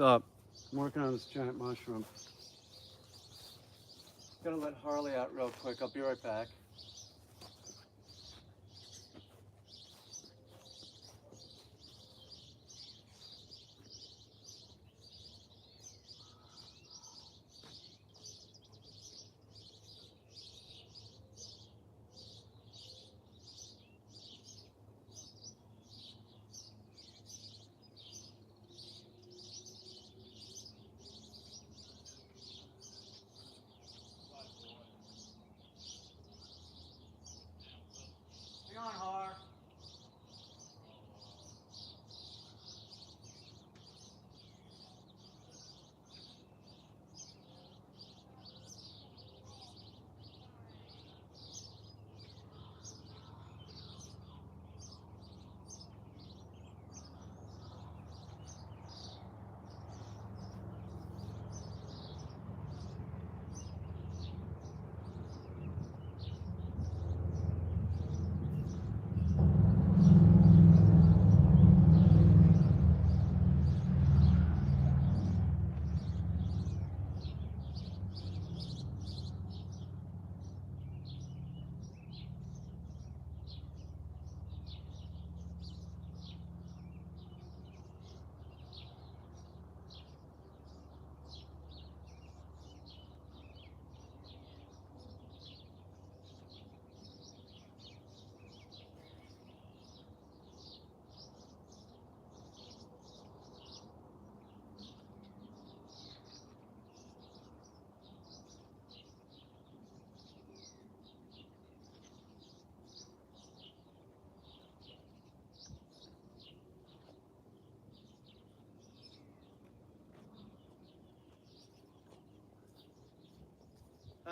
What's up? I'm working on this giant mushroom. Gotta let Harley out real quick. I'll be right back. Hang on, Har.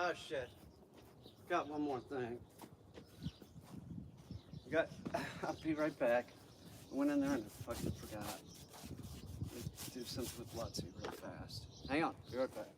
Oh shit. Got one more thing. I'll be right back. I went in there and I fucking forgot. Let's do something with Lutzy real fast. Hang on, be right back.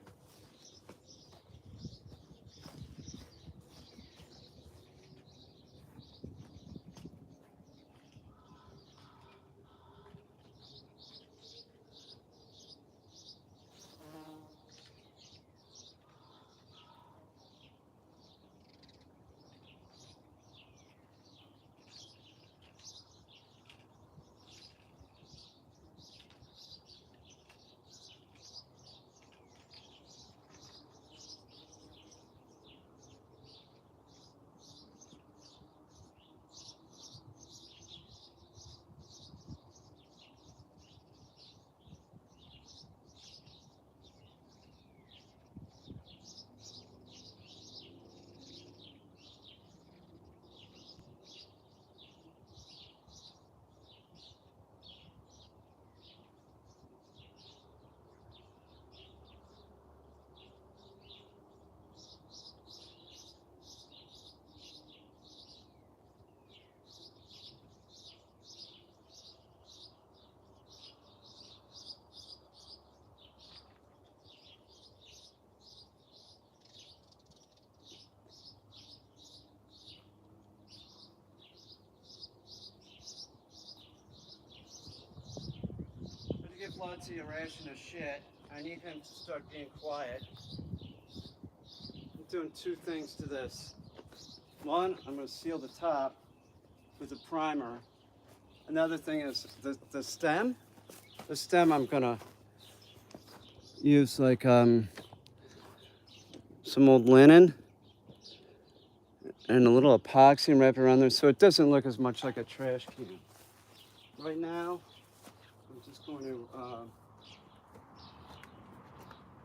Give Lutzy a ration of shit. I need him to start being quiet. I'm doing two things to this. One, I'm going to seal the top with a primer. Another thing is the stem. The stem I'm going to use like some old linen and a little epoxy and wrap it around there so it doesn't look as much like a trash can. Right now, I'm just going to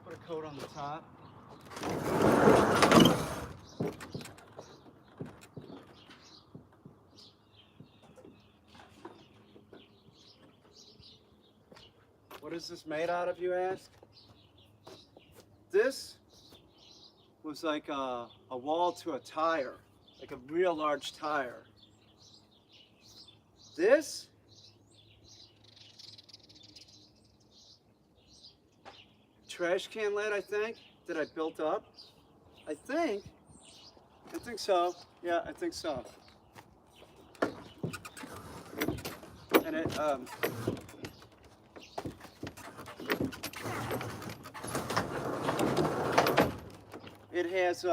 put a coat on the top. What is this made out of, you ask? This was like a wall to a tire, like a real large tire. This trash can lid, I think, that I built up. I think so. Yeah, I think so. And It has,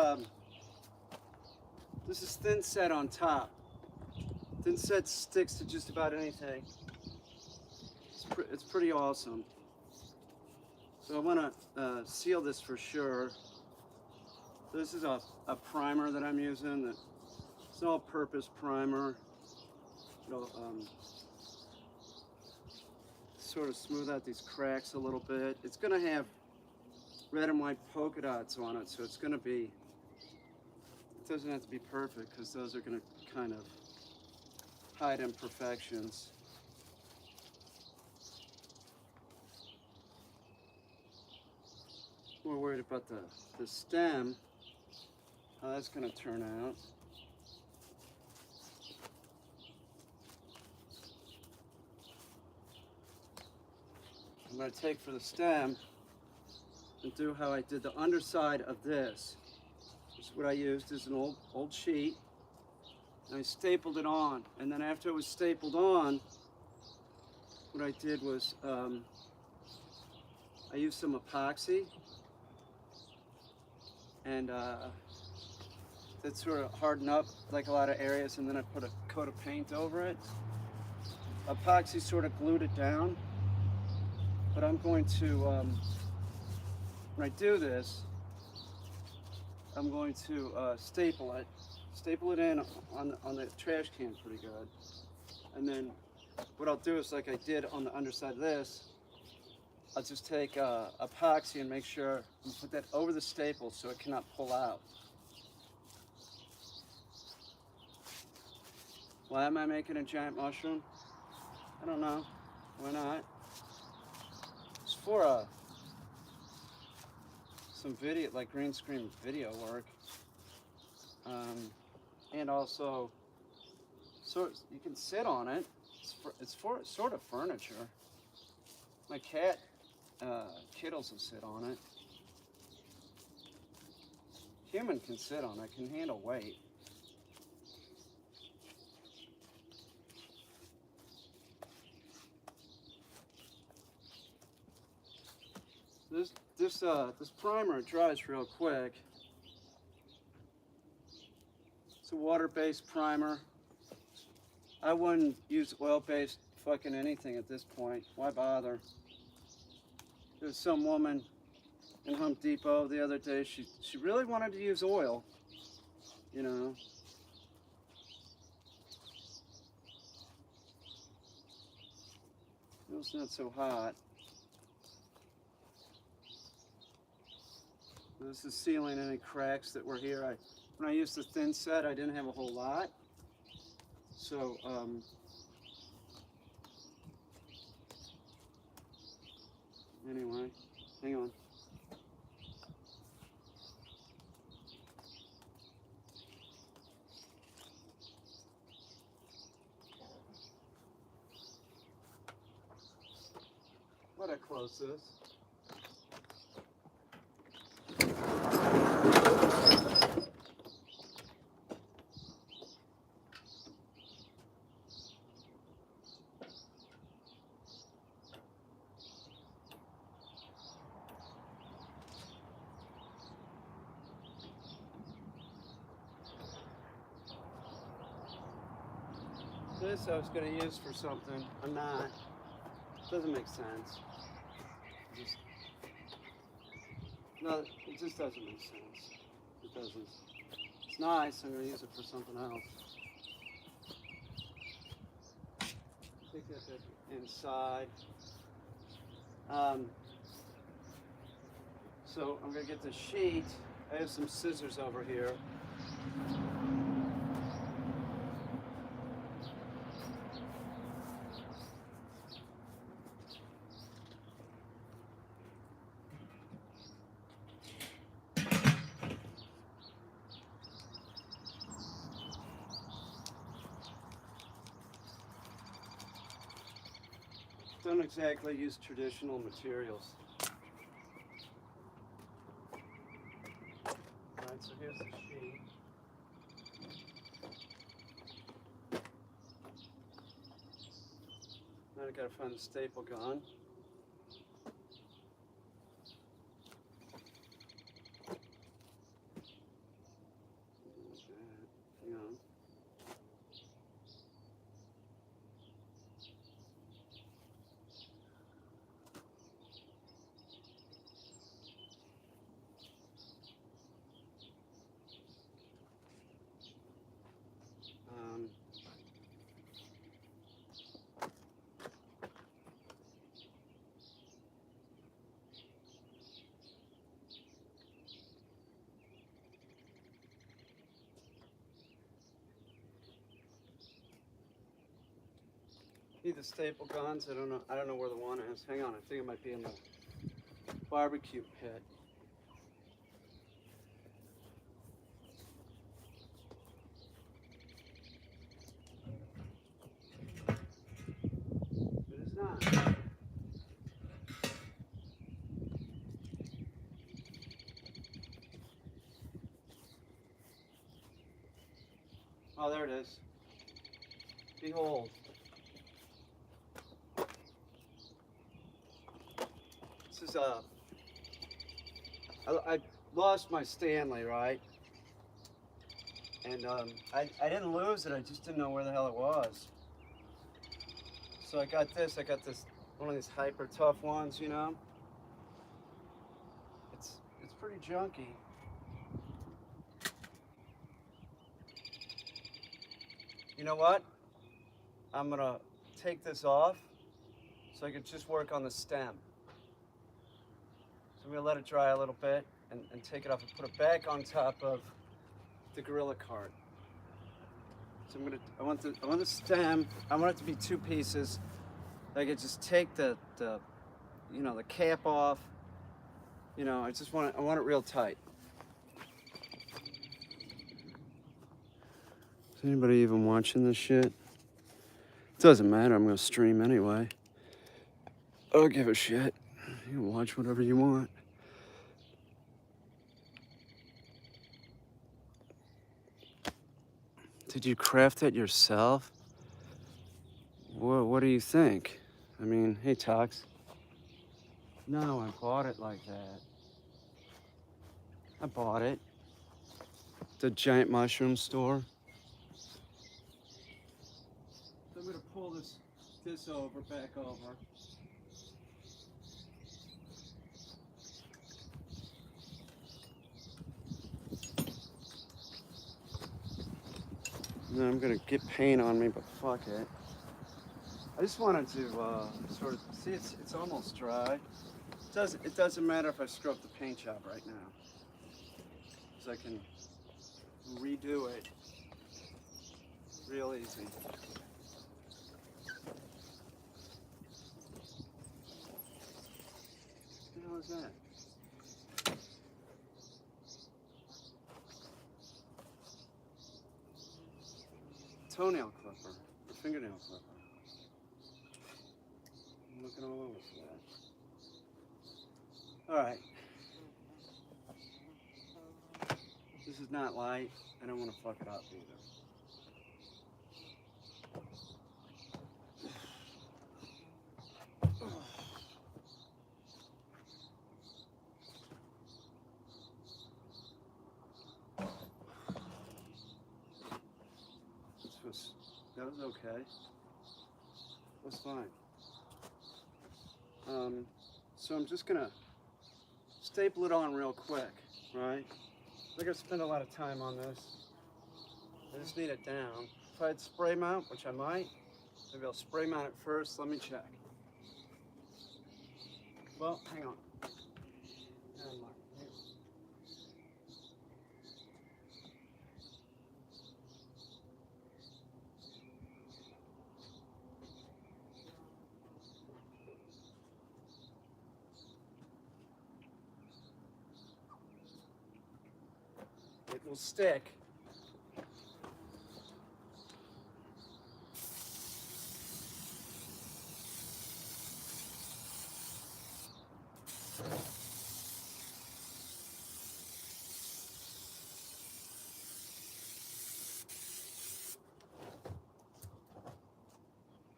this is thin set on top. Thin set sticks to just about anything. It's pretty awesome. So I want to seal this for sure. This is a primer that I'm using. It's an all-purpose primer. It'll sort of smooth out these cracks a little bit. It's going to have red and white polka dots on it, so it's going to be, it doesn't have to be perfect because those are going to kind of hide imperfections. We're worried about the stem, how that's going to turn out. I'm going to take for the stem and do how I did the underside of this. This is what I used is an old sheet, and I stapled it on. And then after it was stapled on, what I did was I used some epoxy, and that sort of hardened up like a lot of areas, and then I put a coat of paint over it. Epoxy sort of glued it down, but I'm going to, when I do this, I'm going to staple it in on the trash can pretty good. And then what I'll do is, like I did on the underside of this, I'll just take epoxy and make sure and put that over the staple so it cannot pull out. Why am I making a giant mushroom? I don't know. Why not? It's for some video, like green screen video work, and also, so you can sit on it. It's for sort of furniture. My cat, Kittles, will sit on it. Human can sit on it. Can handle weight. This primer dries real quick. It's a water-based primer. I wouldn't use oil-based fucking anything at this point. Why bother? There's some woman in Home Depot the other day. She really wanted to use oil, you know. It was not so hot. This is sealing any cracks that were here. When I used the thin set, I didn't have a whole lot. So, anyway, hang on. Let I close this. This I was going to use for something. I'm not. Doesn't make sense. No, it just doesn't make sense. It doesn't. It's nice. I'm going to use it for something else. Take that back inside. So I'm going to get the sheet. I have some scissors over here. Don't exactly use traditional materials. Alright, so here's the sheet. Now I gotta find the staple gun. Need the staple guns. I don't know where the one is. Hang on, I think it might be in the barbecue pit. It is not. Oh, there it is. Behold. This is I lost my Stanley, right? And I didn't lose it. I just didn't know where the hell it was. So I got this. One of these hyper tough ones, you know. It's pretty junky. You know what? I'm gonna take this off so I can just work on the stem. So I'm gonna let it dry a little bit and take it off and put it back on top of the Gorilla cart. So I want the stem. I want it to be two pieces. I could just take the cap off. You know, I want it real tight. Is anybody even watching this shit? Doesn't matter, I'm gonna stream anyway. I don't give a shit. You can watch whatever you want. Did you craft it yourself? What do you think? I mean, hey Tox. No, I bought it like that. I bought it. The giant mushroom store. So I'm gonna pull this back over. And then I'm gonna get paint on me, but fuck it. I just wanted to sort of see it's almost dry. It doesn't matter if I screw up the paint job right now, because I can redo it real easy. What the hell is that? Toenail clipper, or fingernail clipper. I'm looking all over for that. All right. This is not light. I don't want to fuck it up either. That was okay. It was fine. So I'm just gonna staple it on real quick, right? I'm gonna spend a lot of time on this. I just need it down. If I had spray mount, which I might, maybe I'll spray mount it first. Let me check. Well, hang on. It will stick.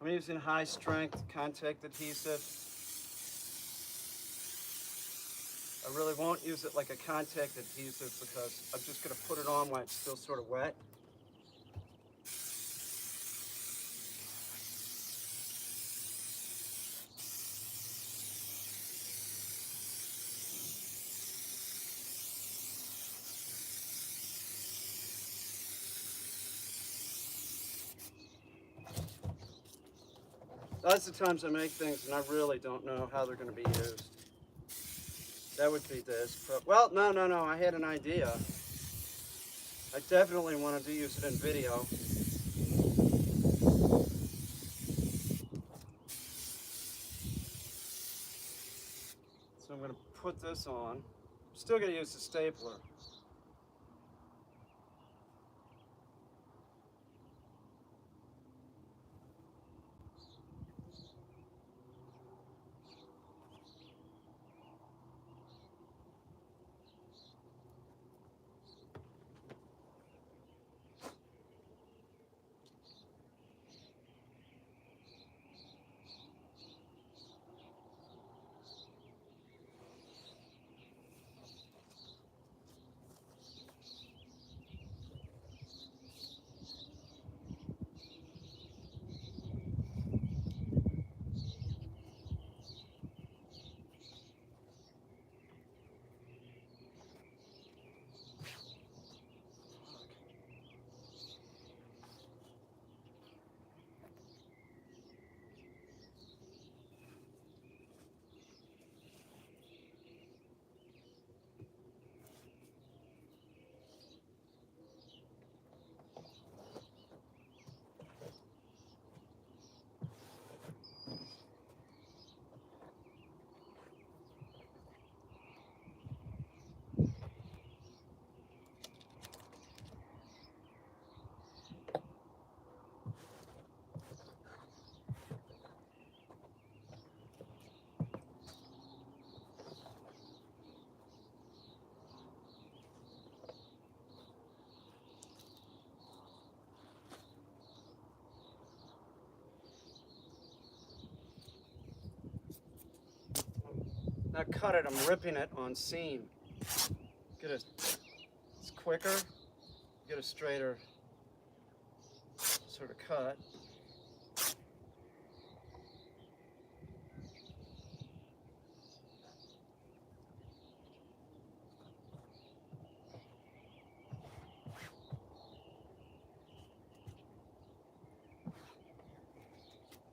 I'm using high strength contact adhesive. I really won't use it like a contact adhesive because I'm just going to put it on while it's still sort of wet. Lots of times I make things and I really don't know how they're going to be used. That would be this. But, well, no. I had an idea. I definitely wanted to use it in video. So I'm going to put this on. Still going to use the stapler. Not cut it, I'm ripping it on seam. It's quicker, get a straighter sort of cut.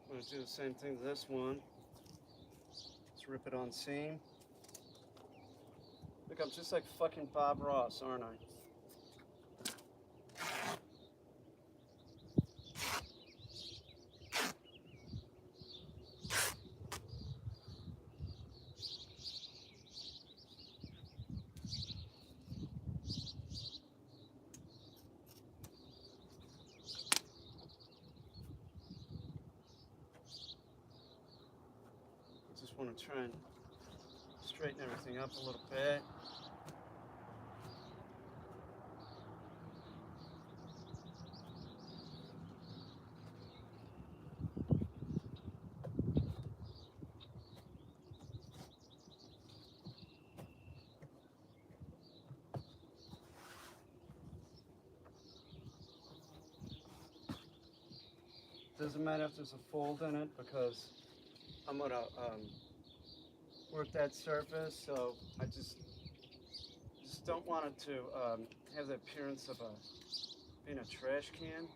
I'm going to do the same thing to this one. Let's rip it on seam. Look, I'm just like fucking Bob Ross, aren't I? I just want to try and straighten everything up a little bit. Doesn't matter if there's a fold in it because I'm gonna work that surface, so I just don't want it to have the appearance of being a trash can.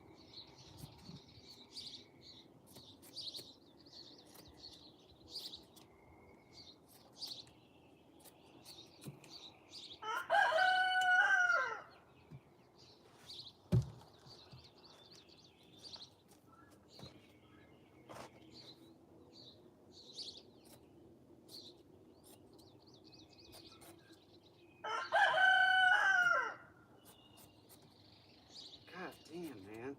God damn, man.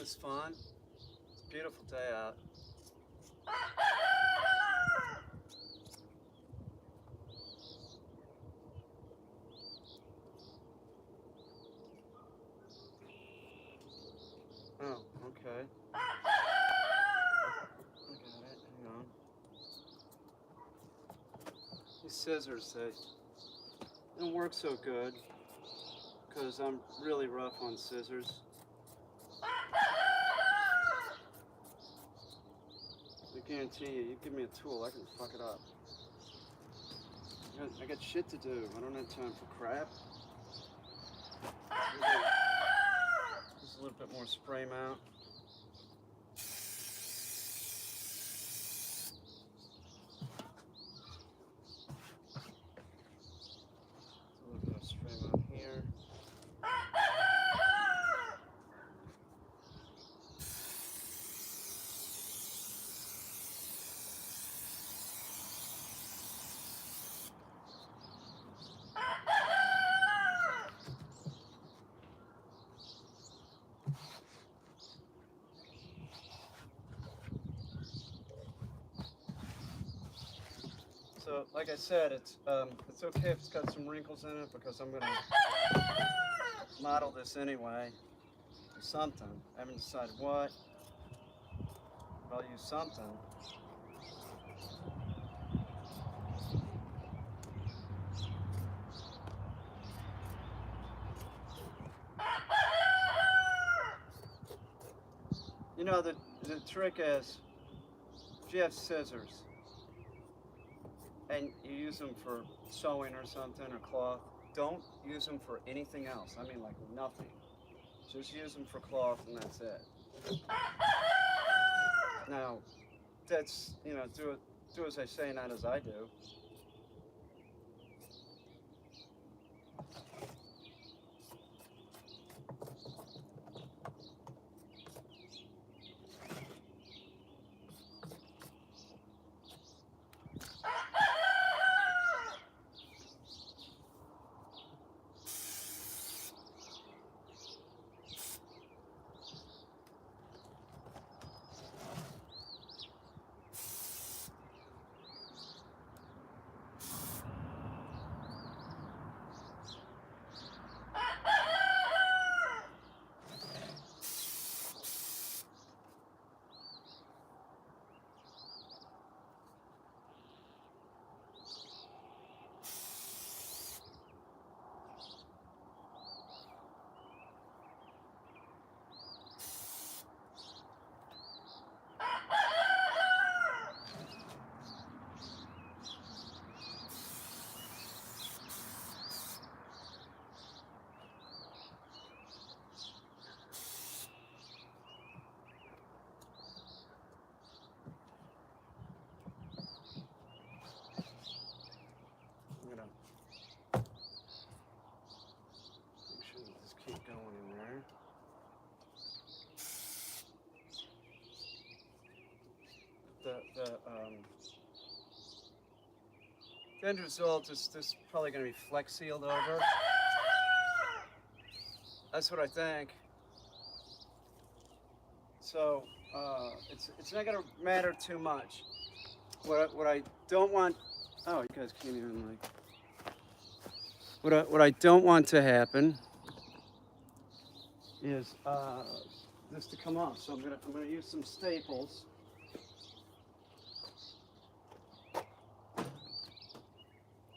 this fun? It's a beautiful day out. Oh, okay. I got it. Hang on. These scissors, they don't work so good because I'm really rough on scissors. I guarantee you, you give me a tool, I can fuck it up. I got shit to do. I don't have time for crap. Just a little bit more spray mount. A little bit of spray mount here. So, like I said, it's okay if it's got some wrinkles in it because I'm gonna model this anyway. Do something. I haven't decided what. But I'll use something. You know, the trick is, if you have scissors and you use them for sewing or something or cloth, don't use them for anything else. I mean, like nothing. Just use them for cloth and that's it. Now, that's, you know, do as I say, not as I do. Going in there. The end result is this probably going to be flex sealed over. That's what I think. So it's not going to matter too much. What I don't want. Oh, you guys can't even like. What I don't want to happen is this to come off. So I'm gonna use some staples.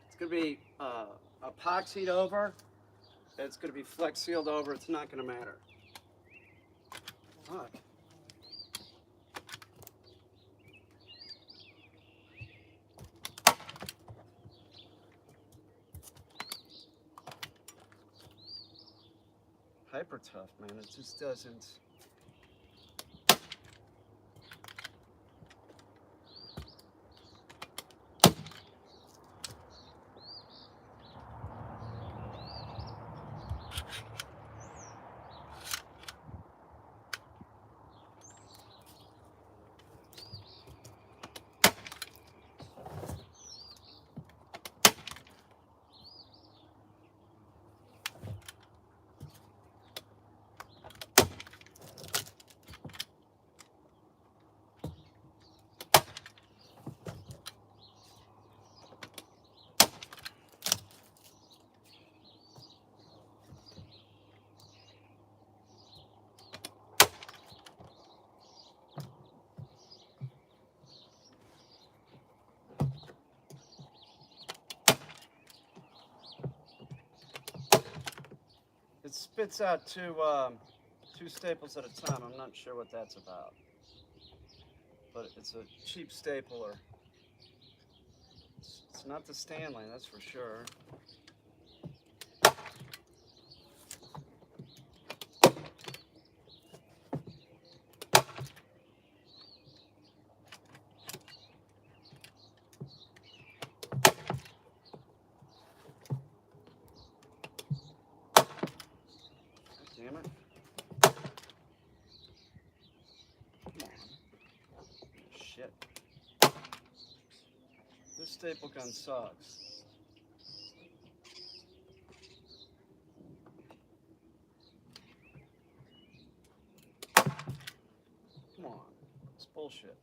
It's gonna be epoxied over. It's gonna be flex sealed over. It's not gonna matter. Fuck. Hyper tough, man. It just doesn't. spits out two staples at a time. I'm not sure what that's about, but it's a cheap stapler. It's not the Stanley, that's for sure. Damn it. Come on. Shit. This staple gun sucks. Come on. It's bullshit.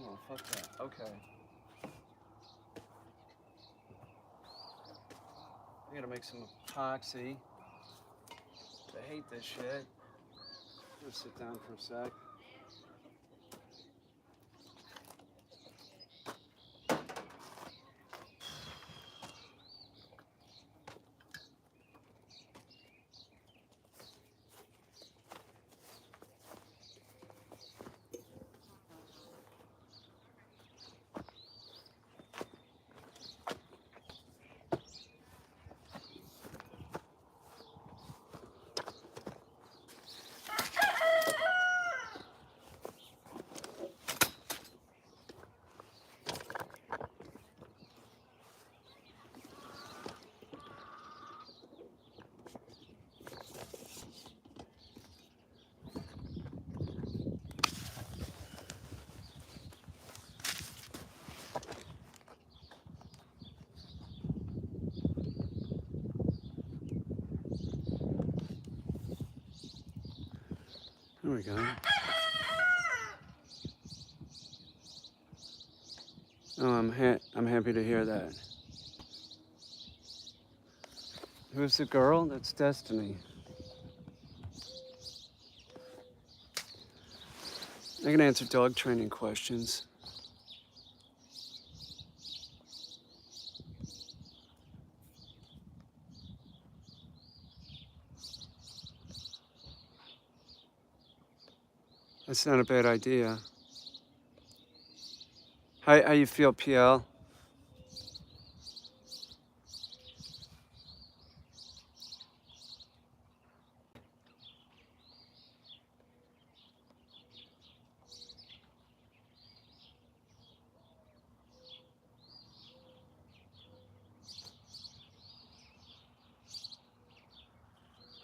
Oh, fuck that. Okay. I gotta make some epoxy. I hate this shit. I'm gonna sit down for a sec. There we go. Oh, I'm happy to hear that. Who's the girl? That's Destiny. I can answer dog training questions. That's not a bad idea. How you feel, PL?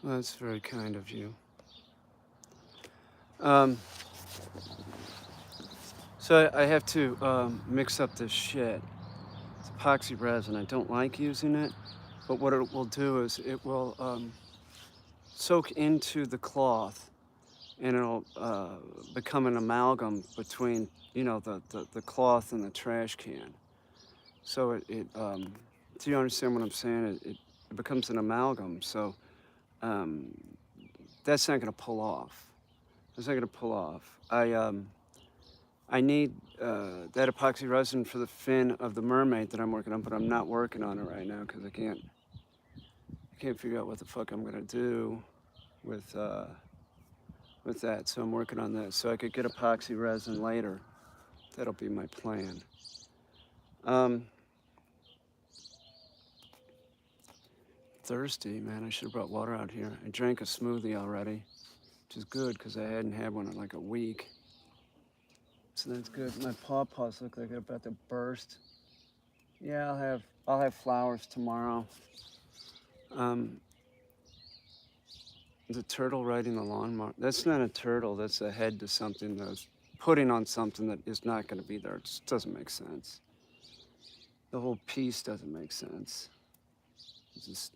Well, that's very kind of you. So I have to mix up this shit. It's epoxy resin. I don't like using it, but what it will do is it will soak into the cloth, and it'll become an amalgam between, you know, the cloth and the trash can. So do you understand what I'm saying? It becomes an amalgam. So that's not going to pull off. That's not going to pull off. I need that epoxy resin for the fin of the mermaid that I'm working on, but I'm not working on it right now because I can't figure out what the fuck I'm gonna do with that. So I'm working on this so I could get epoxy resin later. That'll be my plan. Thirsty, man. I should have brought water out here. I drank a smoothie already, which is good because I hadn't had one in like a week. So that's good. My pawpaws look like they're about to burst. Yeah, I'll have flowers tomorrow. The turtle riding the lawnmower. That's not a turtle. That's a head to something that's putting on something that is not going to be there. It just doesn't make sense. The whole piece doesn't make sense. It's just,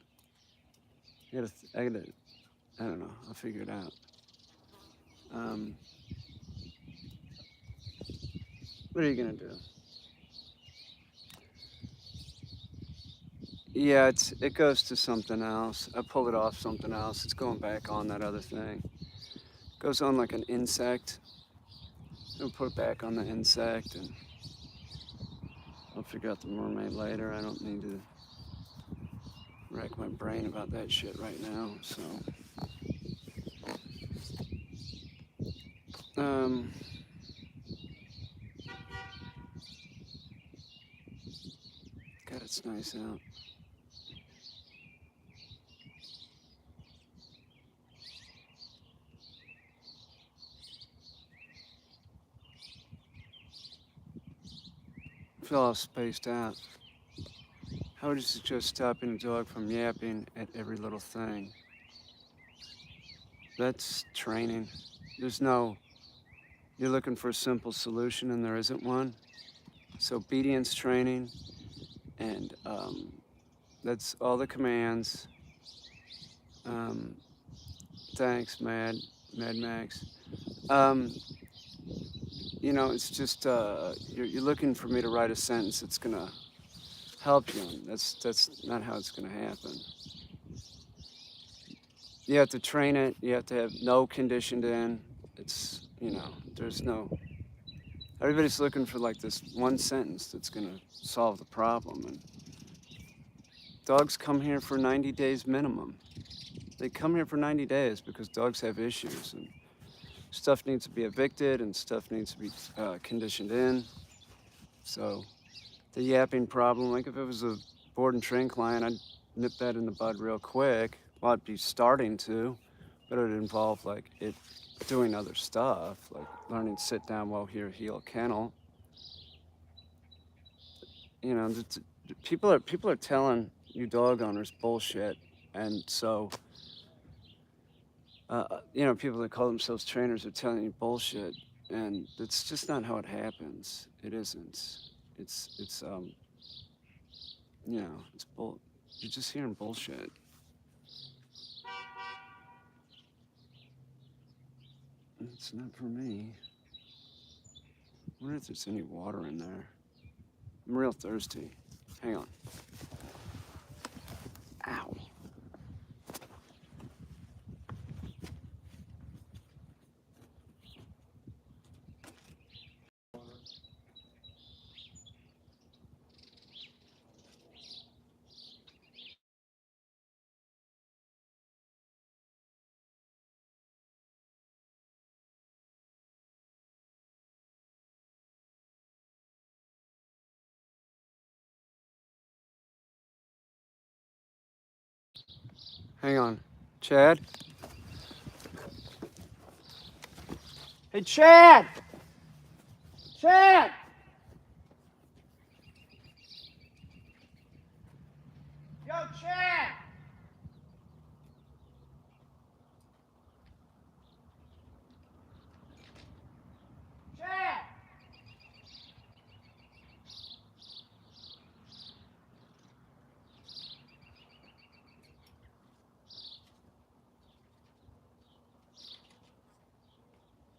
I don't know. I'll figure it out. What are you gonna do? Yeah, it goes to something else. I pull it off something else. It's going back on that other thing. Goes on like an insect. I'll put it back on the insect, and I'll figure out the mermaid later. I don't need to rack my brain about that shit right now. So, um, God, it's nice out. I feel all spaced out. How would you suggest stopping a dog from yapping at every little thing? That's training. There's no, you're looking for a simple solution and there isn't one. So obedience training, and that's all the commands. Um, thanks, Mad Max. Um, you know, it's just, you're looking for me to write a sentence that's gonna help you. And that's not how it's gonna happen. You have to train it. You have to have no conditioned in. It's, you know, there's no, everybody's looking for like this one sentence that's gonna solve the problem. And dogs come here for 90 days minimum. They come here for 90 days because dogs have issues and stuff needs to be evicted and stuff needs to be conditioned in. So the yapping problem, like if it was a board and train client, I'd nip that in the bud real quick. Well, I'd be starting to, but it would involve like it doing other stuff, like learning to sit down, well, here, heel, kennel. You know, people are telling you dog owners bullshit, and so you know, people that call themselves trainers are telling you bullshit, and it's just not how it happens. It isn't. It's you know, it's bull. You're just hearing bullshit. It's not for me. I wonder if there's any water in there. I'm real thirsty. Hang on. Ow. Hang on. Chad? Hey, Chad! Chad! Yo, Chad! Chad!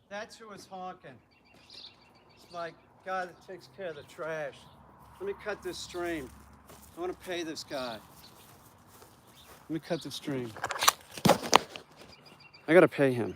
That's who was honking. It's my guy that takes care of the trash. Let me cut this stream. I want to pay this guy. Let me cut the stream. I gotta pay him.